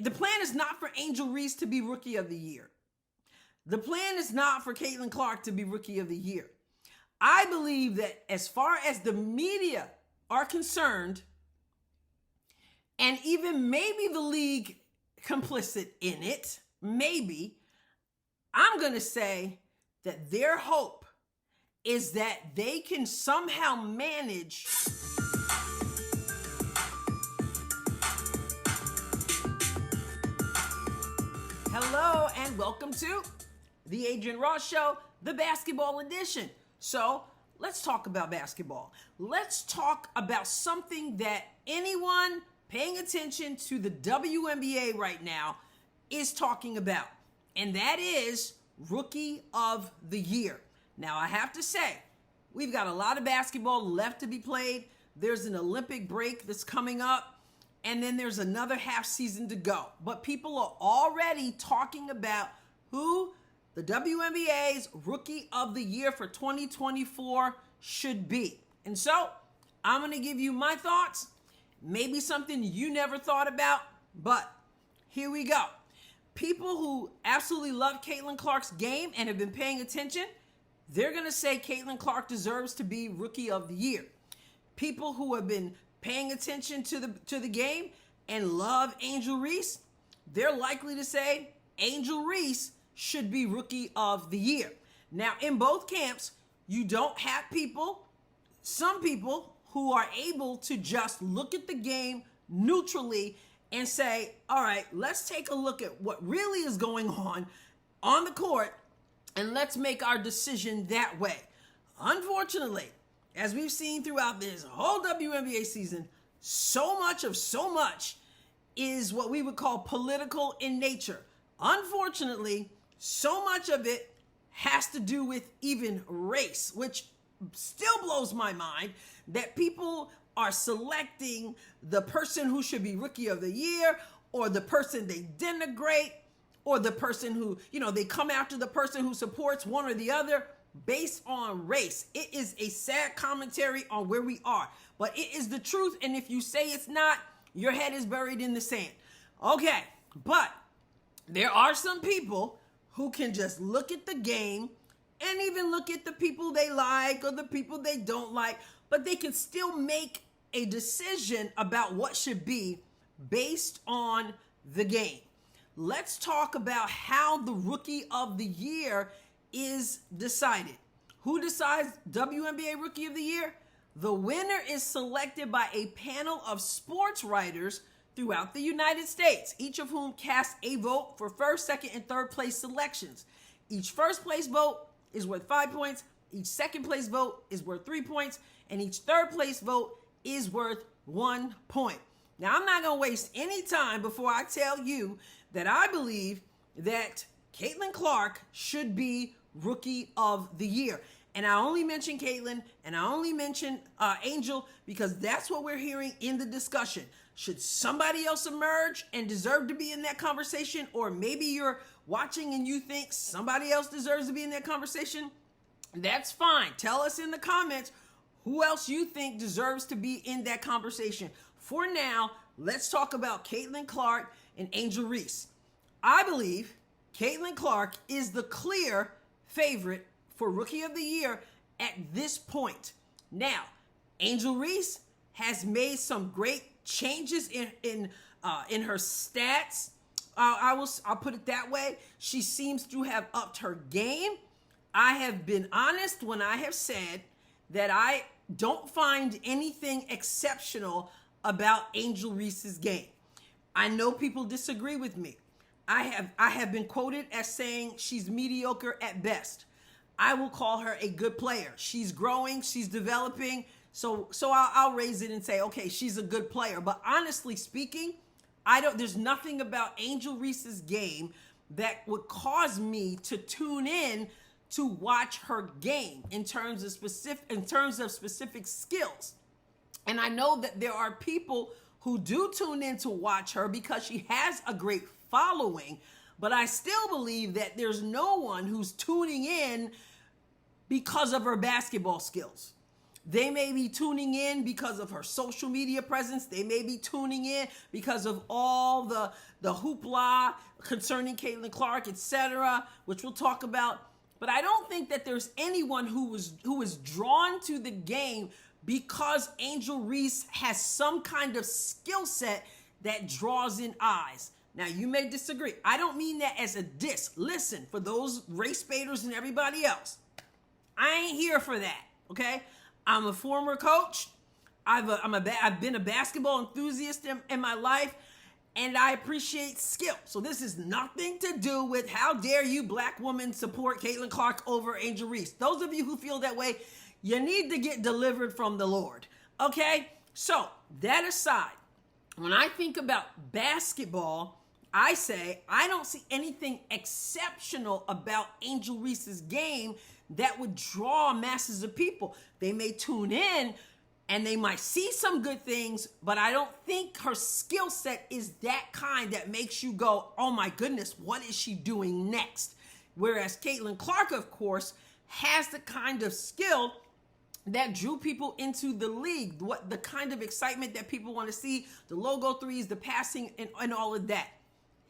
The plan is not for Angel Reese to be Rookie of the Year. The plan is not for Caitlin Clark to be Rookie of the Year. I believe that as far as the media are concerned, and even maybe the league complicit in it, maybe, I'm going to say that their hope is that they can somehow manage Hello and welcome to the Adrienne Ross Show, the basketball edition. So let's talk about basketball. Let's talk about something that anyone paying attention to the WNBA right now is talking about, and that is Rookie of the Year. Now, I have to say, we've got a lot of basketball left to be played. There's an Olympic break that's coming up, and then there's another half season to go. But people are already talking about who the WNBA's Rookie of the Year for 2024 should be. And so, I'm going to give you my thoughts. Maybe something you never thought about, but here we go. People who absolutely love Caitlin Clark's game and have been paying attention, they're going to say Caitlin Clark deserves to be Rookie of the Year. People who have been paying attention to the game and love Angel Reese, they're likely to say Angel Reese should be Rookie of the Year. Now, in both camps, you don't have some people who are able to just look at the game neutrally and say, all right, let's take a look at what really is going on the court, and let's make our decision that way. Unfortunately, as we've seen throughout this whole WNBA season, so much is what we would call political in nature. Unfortunately, so much of it has to do with even race, which still blows my mind that people are selecting the person who should be Rookie of the Year, or the person they denigrate, or the person who, they come after the person who supports one or the other based on race. It is a sad commentary on where we are, but it is the truth. And if you say it's not, your head is buried in the sand. Okay, but there are some people who can just look at the game and even look at the people they like or the people they don't like, but they can still make a decision about what should be based on the game. Let's talk about how the Rookie of the Year is decided. Who decides WNBA Rookie of the Year? The winner is selected by a panel of sports writers throughout the United States, each of whom casts a vote for first, second, and third place selections. Each first place vote is worth 5 points, each second place vote is worth 3 points, and each third place vote is worth 1 point. Now, I'm not going to waste any time before I tell you that I believe that Caitlin Clark should be Rookie of the Year. And I only mention Caitlin and I only mention Angel because that's what we're hearing in the discussion. Should somebody else emerge and deserve to be in that conversation? Or maybe you're watching and you think somebody else deserves to be in that conversation? That's fine. Tell us in the comments who else you think deserves to be in that conversation. For now, let's talk about Caitlin Clark and Angel Reese. I believe Caitlin Clark is the clear favorite for Rookie of the Year at this point. Now, Angel Reese has made some great changes in her stats. I'll put it that way. She seems to have upped her game. I have been honest when I have said that I don't find anything exceptional about Angel Reese's game. I know people disagree with me. I have been quoted as saying she's mediocre at best. I will call her a good player. She's growing, she's developing. So I'll raise it and say, okay, she's a good player. But honestly speaking, there's nothing about Angel Reese's game that would cause me to tune in to watch her game in terms of specific skills. And I know that there are people who do tune in to watch her because she has a great following, but I still believe that there's no one who's tuning in because of her basketball skills. They may be tuning in because of her social media presence. They may be tuning in because of all the hoopla concerning Caitlin Clark, etc., which we'll talk about. But I don't think that there's anyone who was drawn to the game because Angel Reese has some kind of skill set that draws in eyes. Now, you may disagree. I don't mean that as a diss. Listen, for those race baiters and everybody else, I ain't here for that, okay? I'm a former coach. I've been a basketball enthusiast in my life, and I appreciate skill. So this is nothing to do with how dare you black women support Caitlin Clark over Angel Reese. Those of you who feel that way, you need to get delivered from the Lord, okay? So that aside, when I think about basketball, I say I don't see anything exceptional about Angel Reese's game that would draw masses of people. They may tune in and they might see some good things, but I don't think her skill set is that kind that makes you go, oh my goodness, what is she doing next? Whereas Caitlin Clark, of course, has the kind of skill that drew people into the league, what the kind of excitement that people want to see, the logo threes, the passing, and all of that.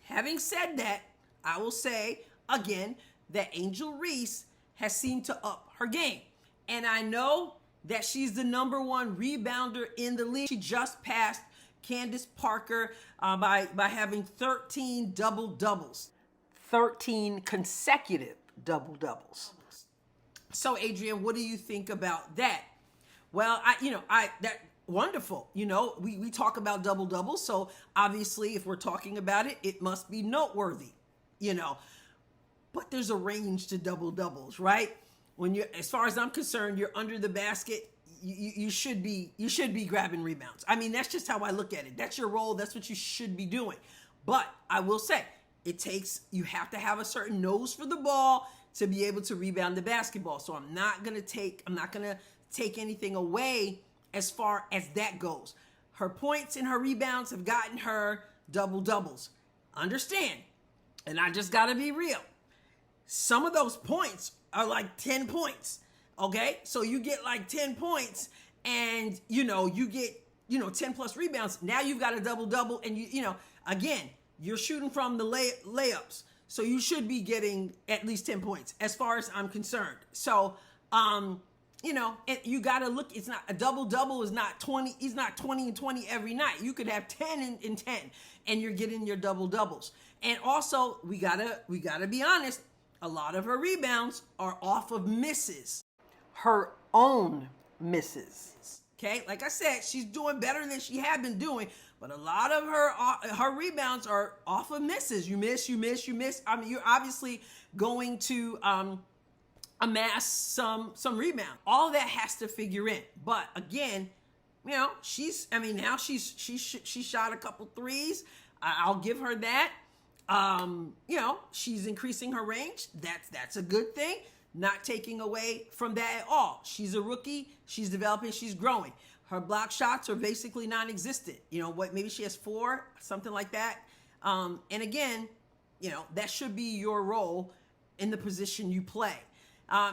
Having said that, I will say again that Angel Reese has seemed to up her game. And I know that she's the number one rebounder in the league. She just passed Candace Parker by having 13 double-doubles. 13 consecutive double-doubles. So, Adrienne, what do you think about that? Well, that wonderful. We talk about double-doubles, so obviously if we're talking about it, it must be noteworthy, But there's a range to double-doubles, right? As far as I'm concerned, you're under the basket, you should be grabbing rebounds. I mean, that's just how I look at it. That's your role. That's what you should be doing. But I will say, you have to have a certain nose for the ball to be able to rebound the basketball. So I'm not gonna take anything away as far as that goes. Her points and her rebounds have gotten her double-doubles. Understand, and I just gotta be real. Some of those points are like 10 points, okay? So you get like 10 points and, you get, 10 plus rebounds. Now you've got a double-double and again, you're shooting from the layups. So you should be getting at least 10 points as far as I'm concerned. So, you got to look, it's not a double-double is not 20. It's not 20 and 20 every night. You could have 10 and 10 and you're getting your double-doubles. And also we gotta be honest. A lot of her rebounds are off of misses. Her own misses. Okay? Like I said, she's doing better than she had been doing, but a lot of her rebounds are off of misses. You miss. I mean, you're obviously going to amass some rebound. All that has to figure in. But again, now she shot a couple threes. I'll give her that. She's increasing her range. That's a good thing. Not taking away from that at all. She's a rookie. She's developing. She's growing. Her block shots are basically non-existent. Maybe she has 4, something like that. And again, that should be your role in the position you play.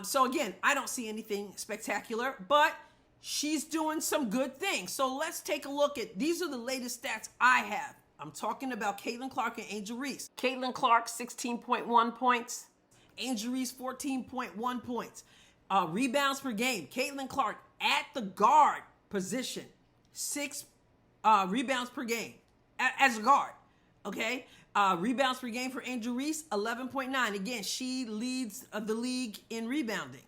So again, I don't see anything spectacular, but she's doing some good things. So let's take a look at, these are the latest stats I have. I'm talking about Caitlin Clark and Angel Reese. Caitlin Clark, 16.1 points. Angel Reese, 14.1 points. Rebounds per game. Caitlin Clark at the guard position, 6 rebounds per game as a guard. Okay? Rebounds per game for Angel Reese, 11.9. Again, she leads the league in rebounding.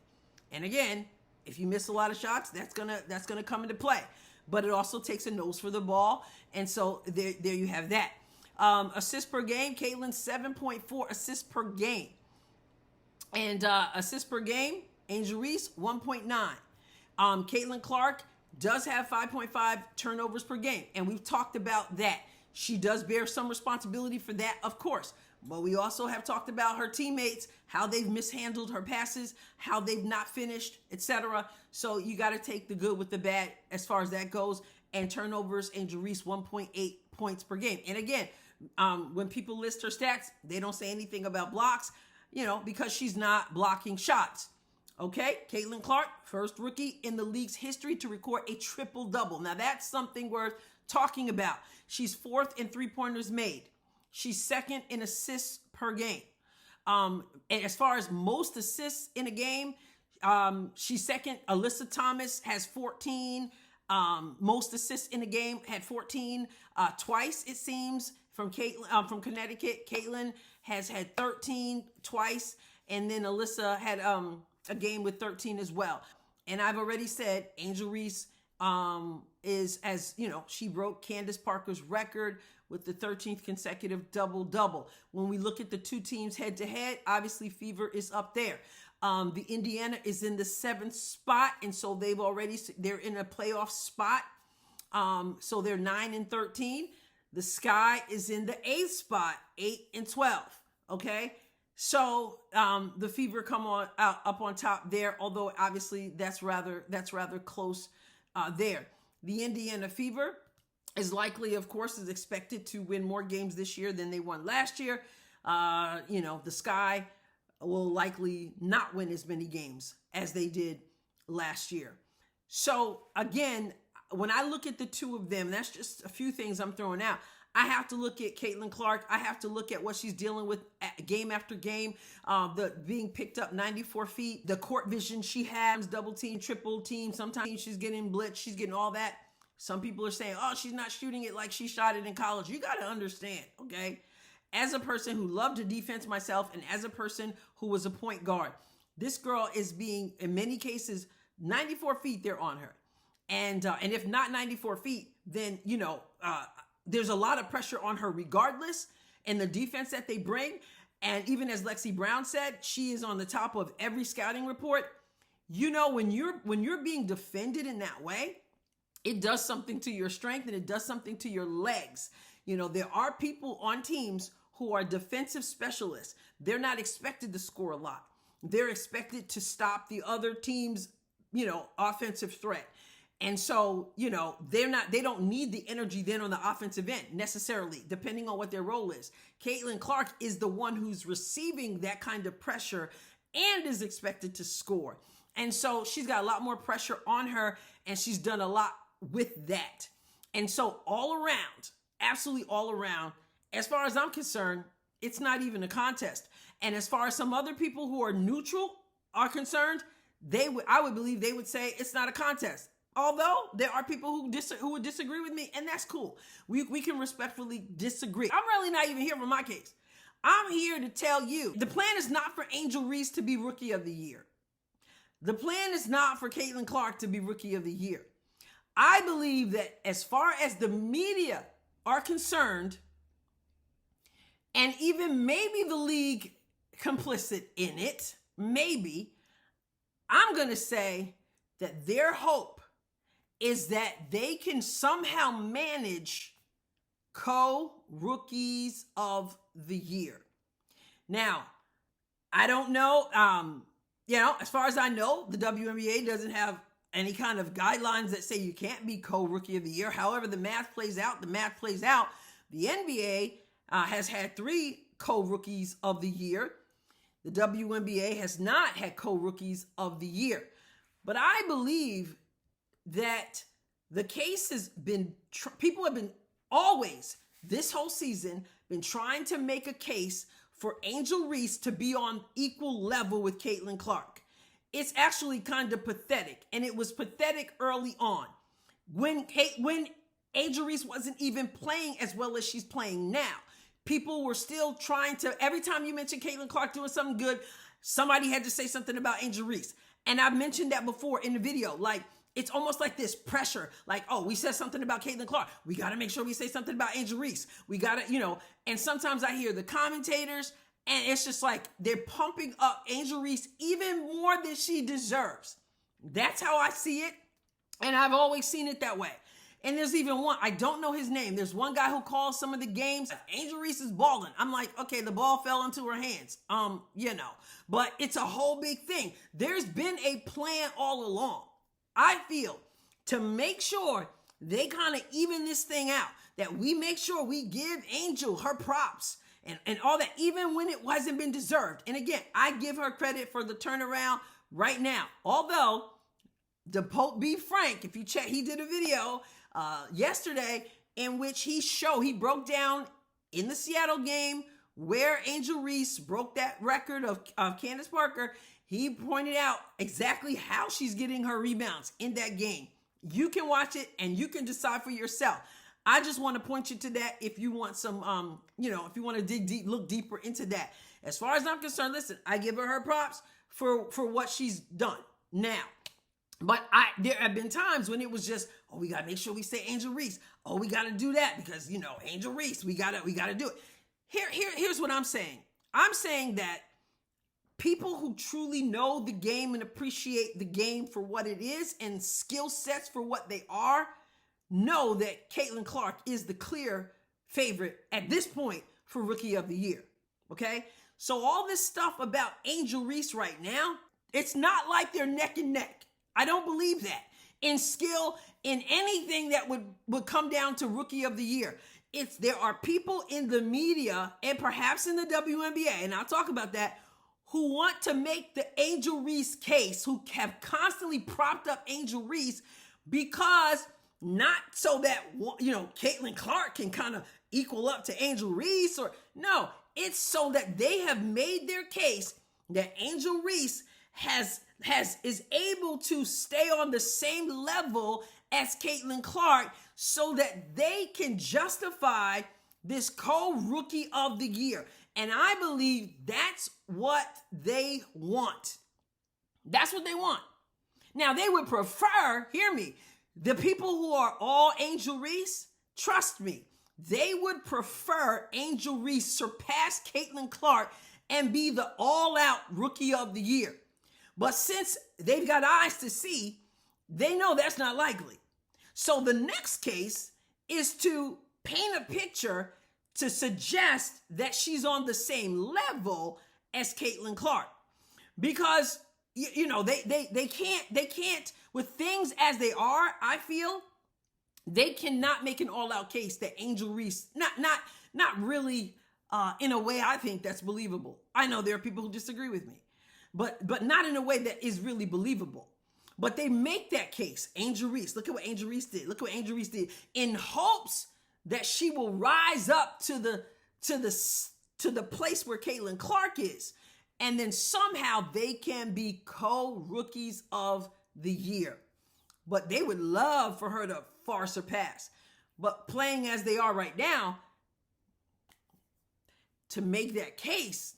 And again, if you miss a lot of shots, that's gonna come into play. But it also takes a nose for the ball. And so there you have that. Assists per game, Caitlin, 7.4 assists per game. And assists per game, Angel Reese, 1.9. Caitlin Clark does have 5.5 turnovers per game. And we've talked about that. She does bear some responsibility for that, of course. But we also have talked about her teammates, how they've mishandled her passes, how they've not finished, etc. So you got to take the good with the bad as far as that goes. And turnovers, Angel Reese, 1.8 points per game. And again, when people list her stats, they don't say anything about blocks, because she's not blocking shots. Okay, Caitlin Clark, first rookie in the league's history to record a triple-double. Now, that's something worth talking about. She's fourth in three-pointers made. She's second in assists per game. And as far as most assists in a game, she's second. Alyssa Thomas has 14. Most assists in a game, had 14 twice, it seems, from Connecticut. Caitlin has had 13 twice, and then Alyssa had a game with 13 as well. And I've already said Angel Reese is, as you know, she broke Candace Parker's record with the 13th consecutive double-double. When we look at the two teams head-to-head, obviously Fever is up there. The Indiana is in the 7th spot, and so they're in a playoff spot. So they're 9-13. The Sky is in the 8th spot, 8-12. Okay, so the Fever come on up on top there, although obviously that's rather close there. The Indiana Fever is likely, of course, is expected to win more games this year than they won last year. The Sky will likely not win as many games as they did last year. So again, when I look at the two of them, that's just a few things I'm throwing out. I have to look at Caitlin Clark. I have to look at what she's dealing with game after game. The being picked up 94 feet, the court vision she has, double team, triple team. Sometimes she's getting blitzed. She's getting all that. Some people are saying, oh, she's not shooting it like she shot it in college. You got to understand, okay? As a person who loved to defense myself, and as a person who was a point guard, this girl is being, in many cases, 94 feet they're on her. And if not 94 feet, then, there's a lot of pressure on her regardless, and the defense that they bring. And even as Lexi Brown said, she is on the top of every scouting report. When you're being defended in that way, it does something to your strength and it does something to your legs. There are people on teams who are defensive specialists. They're not expected to score a lot. They're expected to stop the other team's, offensive threat. And so, they don't need the energy then on the offensive end necessarily, depending on what their role is. Caitlin Clark is the one who's receiving that kind of pressure and is expected to score. And so she's got a lot more pressure on her, and she's done a lot with that. And so all around, absolutely all around, as far as I'm concerned, it's not even a contest. And as far as some other people who are neutral are concerned, I would believe they would say it's not a contest. Although there are people who would disagree with me, and that's cool. We can respectfully disagree. I'm really not even here for my case. I'm here to tell you, the plan is not for Angel Reese to be Rookie of the Year. The plan is not for Caitlin Clark to be Rookie of the Year. I believe that as far as the media are concerned, and even maybe the league complicit in it, maybe, I'm going to say that their hope is that they can somehow manage co-rookies of the year. Now, I don't know, as far as I know, the WNBA doesn't have any kind of guidelines that say you can't be co-rookie of the year. However, the math plays out. The NBA has had 3 co-rookies of the year. The WNBA has not had co-rookies of the year. But I believe that the case has been, people have been always, this whole season, been trying to make a case for Angel Reese to be on equal level with Caitlin Clark. It's actually kind of pathetic, and it was pathetic early on when Angel Reese wasn't even playing as well as she's playing now. People were still trying to, every time you mention Caitlin Clark doing something good, somebody had to say something about Angel Reese. And I've mentioned that before in the video. Like, it's almost like this pressure, like, oh, we said something about Caitlin Clark. We got to make sure we say something about Angel Reese. We got to, and sometimes I hear the commentators, and it's just like they're pumping up Angel Reese even more than she deserves. That's how I see it, and I've always seen it that way. And there's even one, I don't know his name. There's one guy who calls some of the games, Angel Reese is balling. I'm like, okay, the ball fell into her hands. But it's a whole big thing. There's been a plan all along, I feel, to make sure they kind of even this thing out, that we make sure we give Angel her props and all that, even when it hasn't been deserved. And again, I give her credit for the turnaround right now. Although, to be frank, if you check, he did a video yesterday in which he broke down in the Seattle game where Angel Reese broke that record of Candace Parker. He pointed out exactly how she's getting her rebounds in that game. You can watch it and you can decide for yourself. I just want to point you to that if you want some, if you want to dig deep, look deeper into that. As far as I'm concerned, listen, I give her props for what she's done now. But there have been times when it was just, oh, we got to make sure we say Angel Reese. Oh, we got to do that because, Angel Reese, we got to do it. Here's what I'm saying. I'm saying that people who truly know the game and appreciate the game for what it is and skill sets for what they are know that Caitlin Clark is the clear favorite at this point for Rookie of the Year. Okay? So all this stuff about Angel Reese right now, it's not like they're neck and neck. I don't believe that. In skill, in anything that would come down to Rookie of the Year. There are people in the media and perhaps in the WNBA, and I'll talk about that, who want to make the Angel Reese case, who have constantly propped up Angel Reese because not so that, Caitlin Clark can kind of equal up to Angel Reese no, it's so that they have made their case that Angel Reese is able to stay on the same level as Caitlin Clark so that they can justify this co-Rookie of the Year. And I believe that's what they want. That's what they want. Now, they would prefer, hear me, the people who are all Angel Reese, trust me, they would prefer Angel Reese surpass Caitlin Clark and be the all-out Rookie of the Year. But since they've got eyes to see, they know that's not likely. So the next case is to paint a picture to suggest that she's on the same level as Caitlin Clark. Because, they can't, with things as they are, I feel, they cannot make an all-out case that Angel Reese, not really in a way I think that's believable. I know there are people who disagree with me, but not in a way that is really believable. But they make that case. Angel Reese, look at what Angel Reese did. Look at what Angel Reese did in hopes that she will rise up to the place where Caitlin Clark is. And then somehow they can be co-Rookies of the Year. But they would love for her to far surpass. But playing as they are right now, to make that case,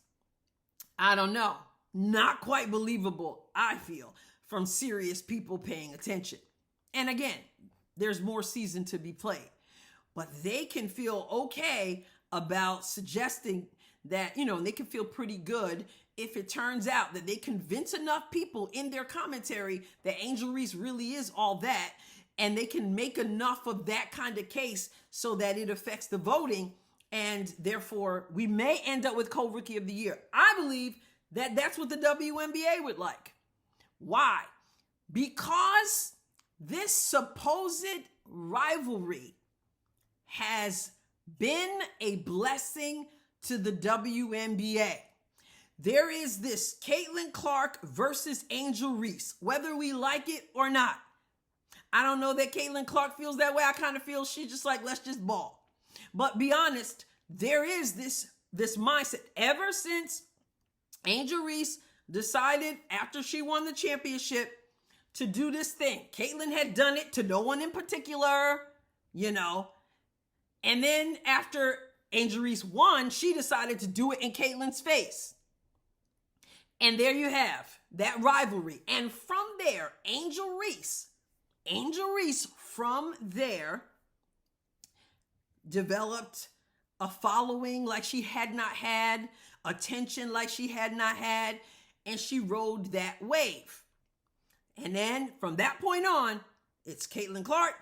I don't know. Not quite believable, I feel, from serious people paying attention. And again, there's more season to be played. But they can feel okay about suggesting that, and they can feel pretty good if it turns out that they convince enough people in their commentary that Angel Reese really is all that, and they can make enough of that kind of case so that it affects the voting, and therefore we may end up with co-Rookie of the Year. I believe that that's what the WNBA would like. Why? Because this supposed rivalry has been a blessing to the WNBA. There is this Caitlin Clark versus Angel Reese, whether we like it or not. I don't know that Caitlin Clark feels that way. I kind of feel she's just like, let's just ball. But be honest, there is this mindset ever since Angel Reese decided after she won the championship to do this thing. Caitlin had done it to no one in particular, And then after Angel Reese won, she decided to do it in Caitlin's face. And there you have that rivalry. And from there, Angel Reese from there developed a following like she had not had, attention like she had not had, and she rode that wave. And then from that point on, it's Caitlin Clark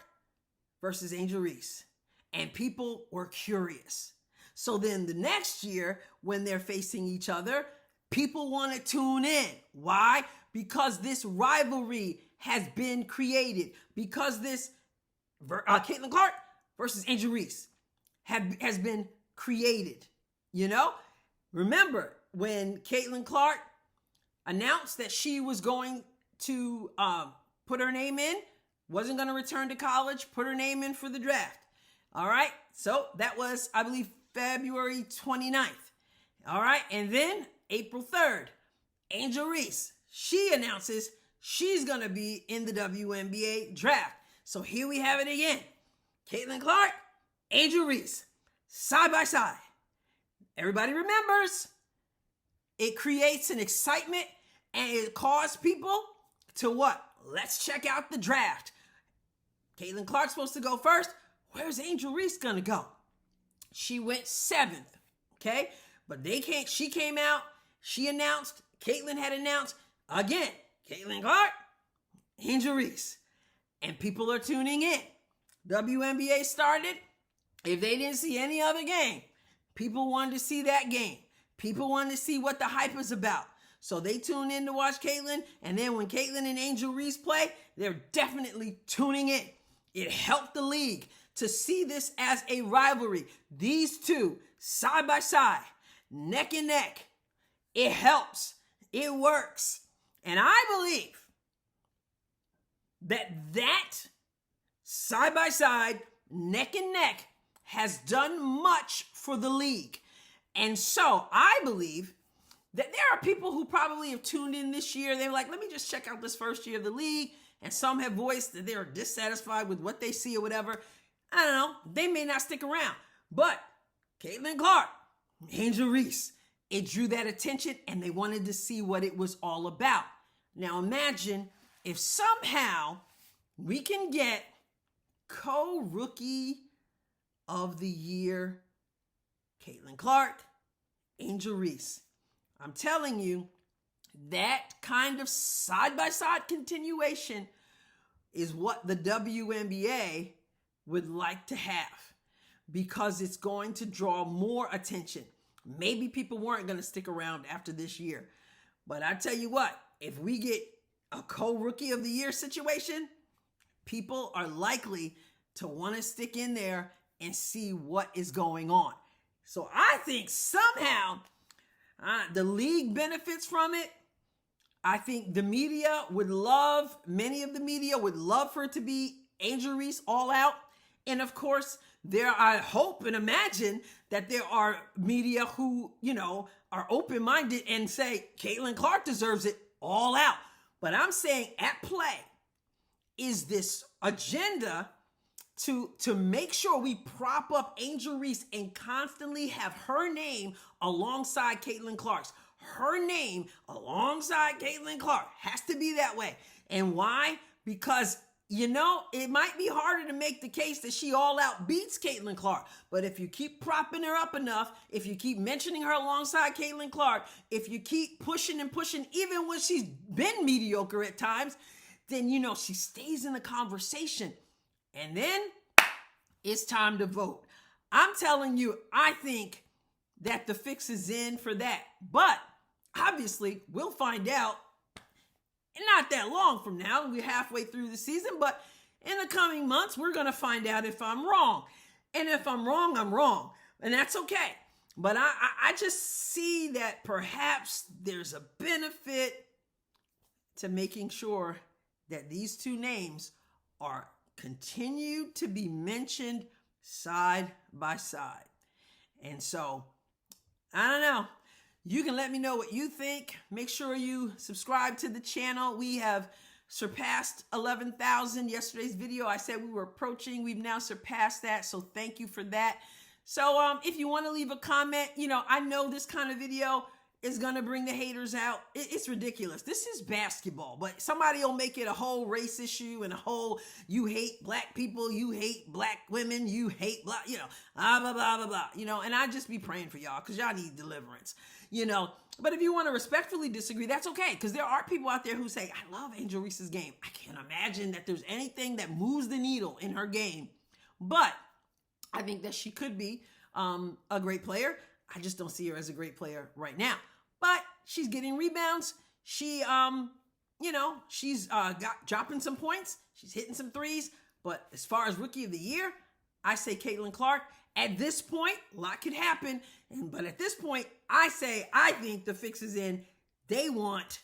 versus Angel Reese. And people were curious. So then the next year, when they're facing each other, people want to tune in. Why? Because this rivalry has been created. Because this Caitlin Clark versus Angel Reese has been created. Remember when Caitlin Clark, announced that she was going to put her name in, wasn't going to return to college, put her name in for the draft. All right. So that was, I believe, February 29th. All right. And then April 3rd, Angel Reese, she announces she's going to be in the WNBA draft. So here we have it again. Caitlin Clark, Angel Reese, side by side. Everybody remembers, it creates an excitement and it caused people to what? Let's check out the draft. Caitlin Clark's supposed to go first. Where's Angel Reese gonna go? She went 7th, okay? But she came out, she announced, Caitlin had announced, again, Caitlin Clark, Angel Reese. And people are tuning in. WNBA started. If they didn't see any other game, people wanted to see that game. People wanted to see what the hype is about. So they tune in to watch Caitlin. And then when Caitlin and Angel Reese play, they're definitely tuning in. It helped the league to see this as a rivalry. These two, side by side, neck and neck. It helps. It works. And I believe that side by side, neck and neck, has done much for the league. And so I believe that there are people who probably have tuned in this year. They were like, let me just check out this first year of the league. And some have voiced that they're dissatisfied with what they see or whatever. I don't know. They may not stick around. But Caitlin Clark, Angel Reese, it drew that attention and they wanted to see what it was all about. Now imagine if somehow we can get co-rookie of the year, Caitlin Clark, Angel Reese. I'm telling you, that kind of side-by-side continuation is what the WNBA would like to have because it's going to draw more attention. Maybe people weren't going to stick around after this year. But I tell you what, if we get a co-rookie of the year situation, people are likely to want to stick in there and see what is going on. So I think somehow the league benefits from it. I think the media would love, many of the media would love for it to be Angel Reese all out. And of course, I hope and imagine that there are media who, are open-minded and say Caitlin Clark deserves it all out. But I'm saying at play is this agenda to make sure we prop up Angel Reese and constantly have her name alongside Caitlin Clark's. Her name alongside Caitlin Clark has to be that way. And why? Because, it might be harder to make the case that she all out beats Caitlin Clark. But if you keep propping her up enough, if you keep mentioning her alongside Caitlin Clark, if you keep pushing and pushing, even when she's been mediocre at times, then, she stays in the conversation. And then it's time to vote. I'm telling you, I think that the fix is in for that. But obviously, we'll find out not that long from now. We're halfway through the season, but in the coming months, we're going to find out if I'm wrong. And if I'm wrong, I'm wrong. And that's okay. But I just see that perhaps there's a benefit to making sure that these two names are continued to be mentioned side by side. And so, I don't know. You can let me know what you think. Make sure you subscribe to the channel. We have surpassed 11,000. Yesterday's video, I said we were approaching. We've now surpassed that. So thank you for that. So if you want to leave a comment, I know this kind of video is going to bring the haters out. It's ridiculous. This is basketball, but somebody will make it a whole race issue and a whole, you hate black people, you hate black women, you hate blah, blah, blah, blah, blah, and I just be praying for y'all because y'all need deliverance, But if you want to respectfully disagree, that's okay, because there are people out there who say, I love Angel Reese's game. I can't imagine that there's anything that moves the needle in her game, but I think that she could be a great player. I just don't see her as a great player right now. But she's getting rebounds. She, she's got dropping some points. She's hitting some threes. But as far as rookie of the year, I say Caitlin Clark. At this point, a lot could happen. But at this point, I think the fix is in. They want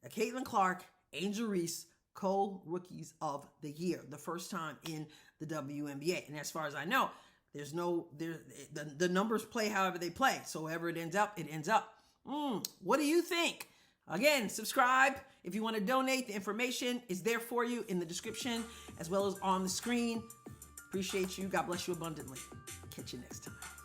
Caitlin Clark, Angel Reese, co-rookies of the year, the first time in the WNBA. And as far as I know, the numbers play however they play. So wherever it ends up, it ends up. What do you think? Again, subscribe. If you want to donate, the information is there for you in the description as well as on the screen. Appreciate you. God bless you abundantly. Catch you next time.